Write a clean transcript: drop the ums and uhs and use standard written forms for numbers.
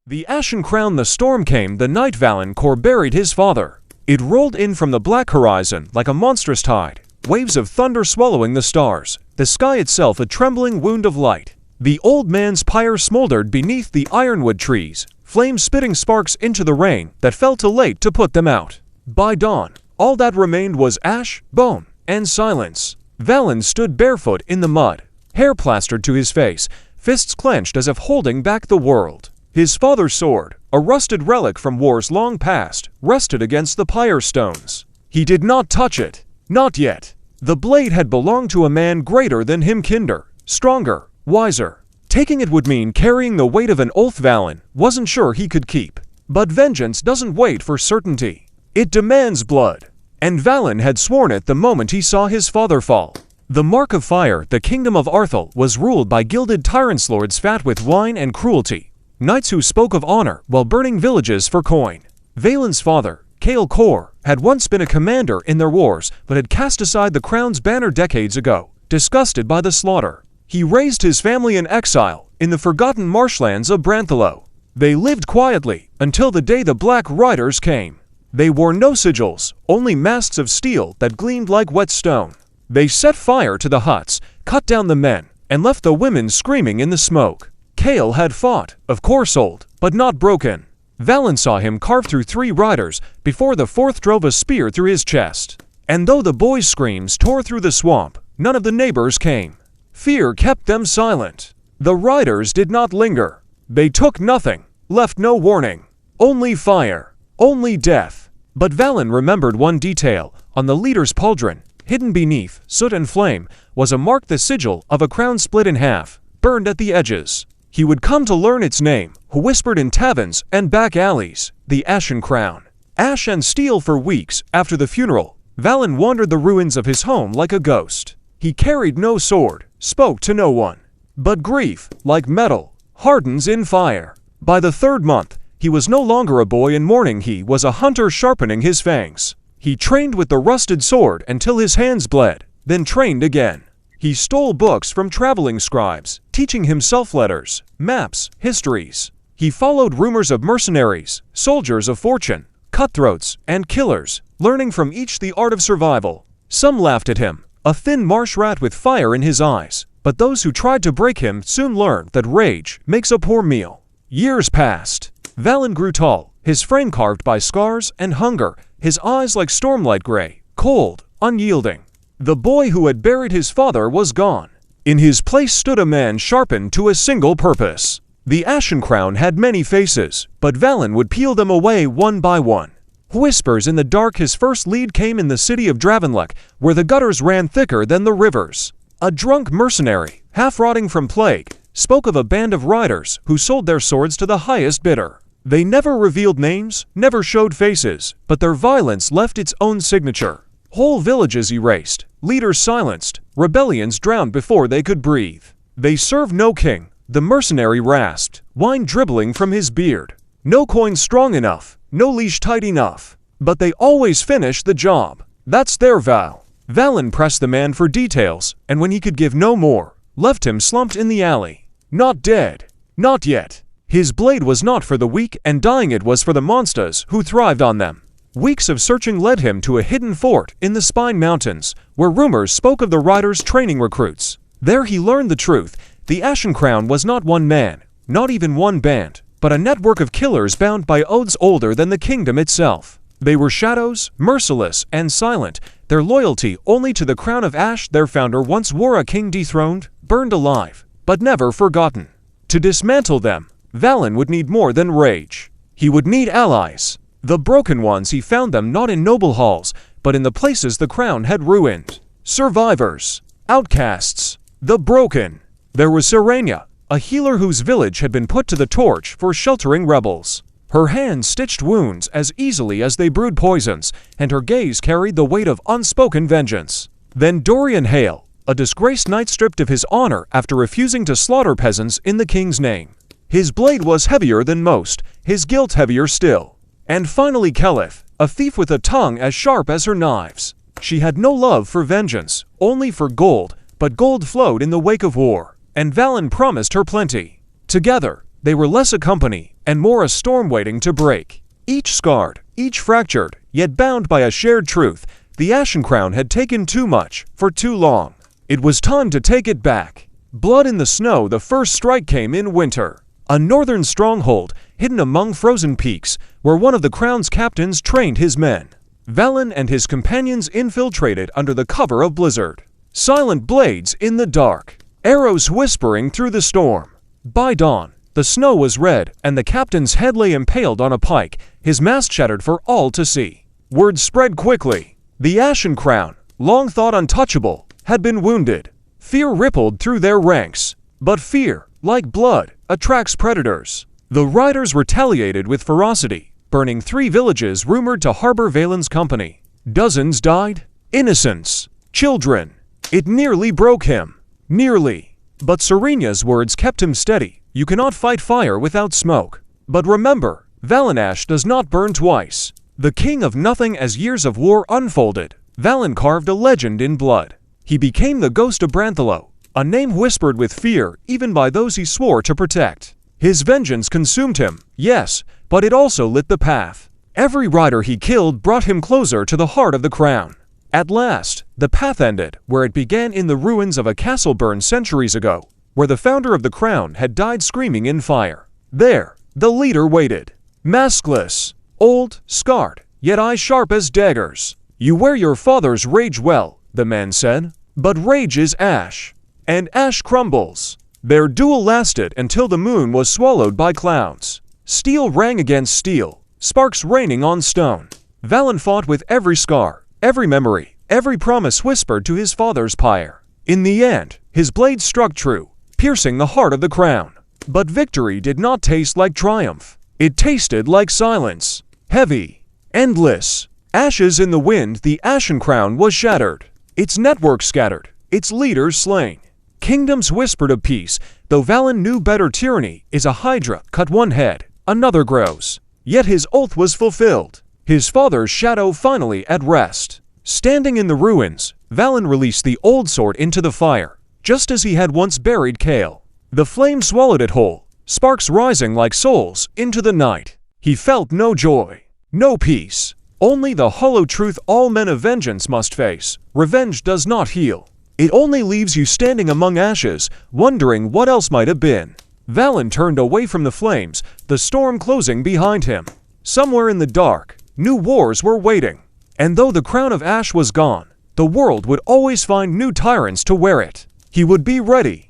The Ashen Crown. The storm came the night Valen Korr buried his father. It rolled in from the black horizon like a monstrous tide, waves of thunder swallowing the stars, the sky itself a trembling wound of light. The old man's pyre smoldered beneath the ironwood trees, flames spitting sparks into the rain that fell too late to put them out. By dawn, all that remained was ash, bone, and silence. Valen stood barefoot in the mud, hair plastered to his face, fists clenched as if holding back the world. His father's sword, a rusted relic from wars long past, rested against the pyre stones. He did not touch it. Not yet. The blade had belonged to a man greater than him, kinder, stronger, wiser. Taking it would mean carrying the weight of an oath Valen wasn't sure he could keep. But vengeance doesn't wait for certainty. It demands blood. And Valen had sworn it the moment he saw his father fall. The Mark of Fire, the kingdom of Arthel, was ruled by gilded tyrants lords fat with wine and cruelty. Knights who spoke of honor while burning villages for coin. Valen's father, Valen Korr, had once been a commander in their wars, but had cast aside the crown's banner decades ago, disgusted by the slaughter. He raised his family in exile, in the forgotten marshlands of Branthelo. They lived quietly, until the day the Black Riders came. They wore no sigils, only masks of steel that gleamed like wet stone. They set fire to the huts, cut down the men, and left the women screaming in the smoke. Valen had fought, of course old, but not broken. Valen saw him carve through 3 riders before the 4th drove a spear through his chest. And though the boys' screams tore through the swamp, none of the neighbors came. Fear kept them silent. The riders did not linger. They took nothing, left no warning. Only fire, only death. But Valen remembered one detail. On the leader's pauldron, hidden beneath soot and flame, was a mark, the sigil of a crown split in half, burned at the edges. He would come to learn its name, who whispered in taverns and back alleys, the Ashen Crown. Ash and steel. For weeks after the funeral, Valen wandered the ruins of his home like a ghost. He carried no sword, spoke to no one. But grief, like metal, hardens in fire. By the 3rd month, he was no longer a boy in mourning. He was a hunter sharpening his fangs. He trained with the rusted sword until his hands bled, then trained again. He stole books from traveling scribes, teaching himself letters, maps, histories. He followed rumors of mercenaries, soldiers of fortune, cutthroats, and killers, learning from each the art of survival. Some laughed at him, a thin marsh rat with fire in his eyes, but those who tried to break him soon learned that rage makes a poor meal. Years passed. Valen grew tall, his frame carved by scars and hunger, his eyes like stormlight gray, cold, unyielding. The boy who had buried his father was gone. In his place stood a man sharpened to a single purpose. The Ashen Crown had many faces, but Valen would peel them away one by one. Whispers in the dark. His first lead came in the city of Dravenlek, where the gutters ran thicker than the rivers. A drunk mercenary, half-rotting from plague, spoke of a band of riders who sold their swords to the highest bidder. They never revealed names, never showed faces, but their violence left its own signature. Whole villages erased, leaders silenced, rebellions drowned before they could breathe. They served no king, the mercenary rasped, wine dribbling from his beard. No coin strong enough, no leash tight enough. But they always finished the job. That's their vow. Valen pressed the man for details, and when he could give no more, left him slumped in the alley. Not dead. Not yet. His blade was not for the weak, and dying it was for the monsters who thrived on them. Weeks of searching led him to a hidden fort in the Spine Mountains, where rumors spoke of the riders training recruits. There he learned the truth. The Ashen Crown was not one man, not even one band, but a network of killers bound by oaths older than the kingdom itself. They were shadows, merciless and silent, their loyalty only to the crown of ash their founder once wore, a king dethroned, burned alive, but never forgotten. To dismantle them, Valen would need more than rage. He would need allies. The broken ones. He found them not in noble halls, but in the places the crown had ruined. Survivors. Outcasts. The broken. There was Serenia, a healer whose village had been put to the torch for sheltering rebels. Her hands stitched wounds as easily as they brewed poisons, and her gaze carried the weight of unspoken vengeance. Then Dorian Hale, a disgraced knight stripped of his honor after refusing to slaughter peasants in the king's name. His blade was heavier than most, his guilt heavier still. And finally Kelith, a thief with a tongue as sharp as her knives. She had no love for vengeance, only for gold, but gold flowed in the wake of war, and Valen promised her plenty. Together, They were less a company and more a storm waiting to break. Each scarred, each fractured, yet bound by a shared truth. The Ashen Crown had taken too much for too long. It was time to take it back. Blood in the snow. The first strike came in winter. A northern stronghold hidden among frozen peaks where one of the Crown's captains trained his men. Valen and his companions infiltrated under the cover of blizzard. Silent blades in the dark, arrows whispering through the storm. By dawn, the snow was red and the captain's head lay impaled on a pike, his mast shattered for all to see. Word spread quickly. The Ashen Crown, long thought untouchable, had been wounded. Fear rippled through their ranks. But fear, like blood, attracts predators. The riders retaliated with ferocity, burning 3 villages rumored to harbor Valen's company. Dozens died. Innocents. Children. It nearly broke him. Nearly. But Serena's words kept him steady. You cannot fight fire without smoke. But remember, Valen ash does not burn twice. The king of nothing. As years of war unfolded, Valen carved a legend in blood. He became the ghost of Branthelo, a name whispered with fear even by those he swore to protect. His vengeance consumed him, yes, but it also lit the path. Every rider he killed brought him closer to the heart of the crown. At last, the path ended where it began, in the ruins of a castle burned centuries ago, where the founder of the crown had died screaming in fire. There, the leader waited, maskless, old, scarred, yet eyes sharp as daggers. You wear your father's rage well, the man said, but rage is ash, and ash crumbles. Their duel lasted until the moon was swallowed by clouds. Steel rang against steel, sparks raining on stone. Valen fought with every scar, every memory, every promise whispered to his father's pyre. In the end, his blade struck true, piercing the heart of the crown. But victory did not taste like triumph. It tasted like silence, heavy, endless. Ashes in the wind. The Ashen Crown was shattered, its network scattered, its leaders slain. Kingdoms whispered of peace, though Valen knew better. Tyranny is a hydra. Cut one head, another grows. Yet his oath was fulfilled. His father's shadow finally at rest. Standing in the ruins, Valen released the old sword into the fire, just as he had once buried Kale. The flame swallowed it whole, sparks rising like souls into the night. He felt no joy, no peace, only the hollow truth all men of vengeance must face. Revenge does not heal. It only leaves you standing among ashes, wondering what else might have been. Valen turned away from the flames, the storm closing behind him. Somewhere in the dark, new wars were waiting. And though the crown of ash was gone, the world would always find new tyrants to wear it. He would be ready.